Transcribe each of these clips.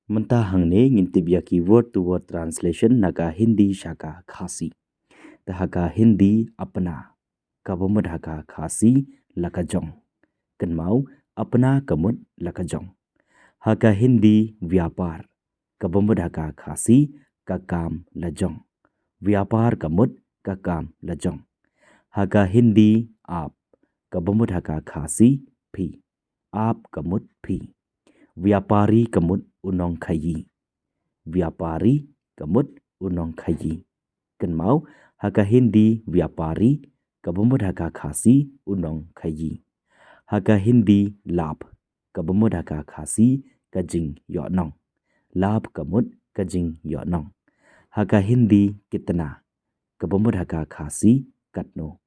Mentah hangne ngintibya ki word to word translation naga Hindi shaka khasi. Tahaka Hindi apna. Kabumudhaka khasi lakajong. Kenmau apna kamut lakajong. Haka Hindi vyapar. Kabumudhaka khasi kakam lajong. Vyapar kamut kakam lajong. Haka Hindi आप. Kabumudhaka khasi phi. आप kamut phi. Vyapari kamut unong khayi. Vyapari kamut unong khayi. Kenmau haka Hindi vyapari kabumudhaka khasi unong khayi. Haka Hindi lab kabumudhaka khasi kajing yonong. Lab kamut kajing yonong. Haka Hindi kitna kabumudhaka khasi katno.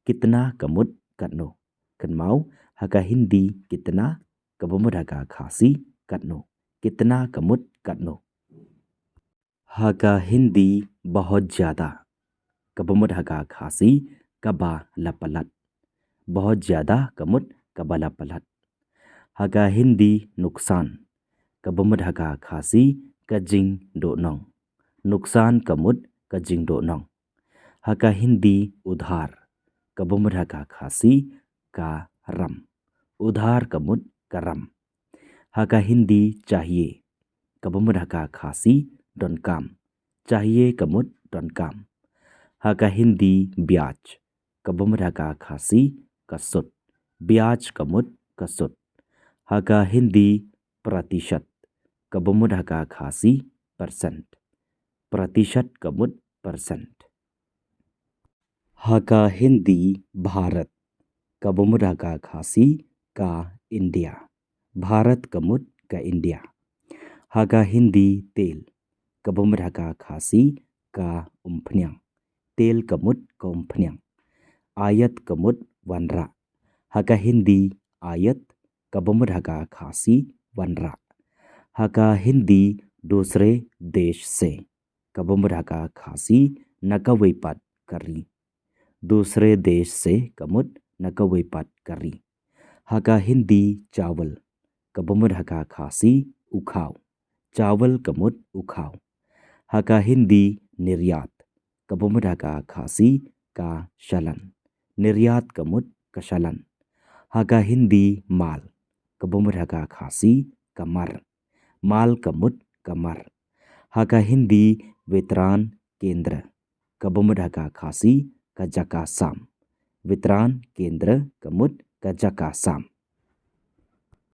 Kitna kamut katno. Kenmau haka Hindi kitna kabumudhaka khasi katno. कितना कमुत कटनो. हका हिंदी बहुत ज़्यादा. कबमुत हका खासी कबा लपलत. बहुत ज़्यादा कमुत कबा लपलत. हका हिंदी नुकसान. कबमुत हका खासी कजिंग दोनों. नुकसान कमुत कजिंग दोनों. हका हिंदी उधार. कबमुत हका खासी का रम. उधार कमुत करम. हका हिंदी चाहिए. कबमुत हका खासी डोनकाम. चाहिए कमुत डोनकाम. हका हिंदी ब्याज. कबमुत हका खासी कसुत. ब्याज कमुत कसुत. हका हिंदी प्रतिशत. कबमुत हका खासी परसेंट. प्रतिशत कमुत परसेंट. हका हिंदी भारत. कबमुत हका खासी का इंडिया. भारत कमुत का इंडिया. हका हिंदी तेल. कबमुत हका खासी का उम्फन्यां. तेल कमुत का उम्फन्यां. आयत कमुत वनरा. हका हिंदी आयत. कबमुत हका खासी वनरा. हका हिंदी दूसरे देश से. कबमुत हका खासी नकवैपत करी. दूसरे देश से कमुत नकवैपत करी. हका हिंदी चावल. कबमुत हका खासी उखाव. चावल कमुत उखाव. हका हिंदी निर्यात. कबमुत हका खासी का शलन. निर्यात कमुत कशलन. हका हिंदी माल. कबमुत हका खासी कमर. माल कमुत कमर. हका हिंदी वितरण केंद्र. कबमुत हका खासी का जका साम. वितरण केंद्र कमुत का जका साम.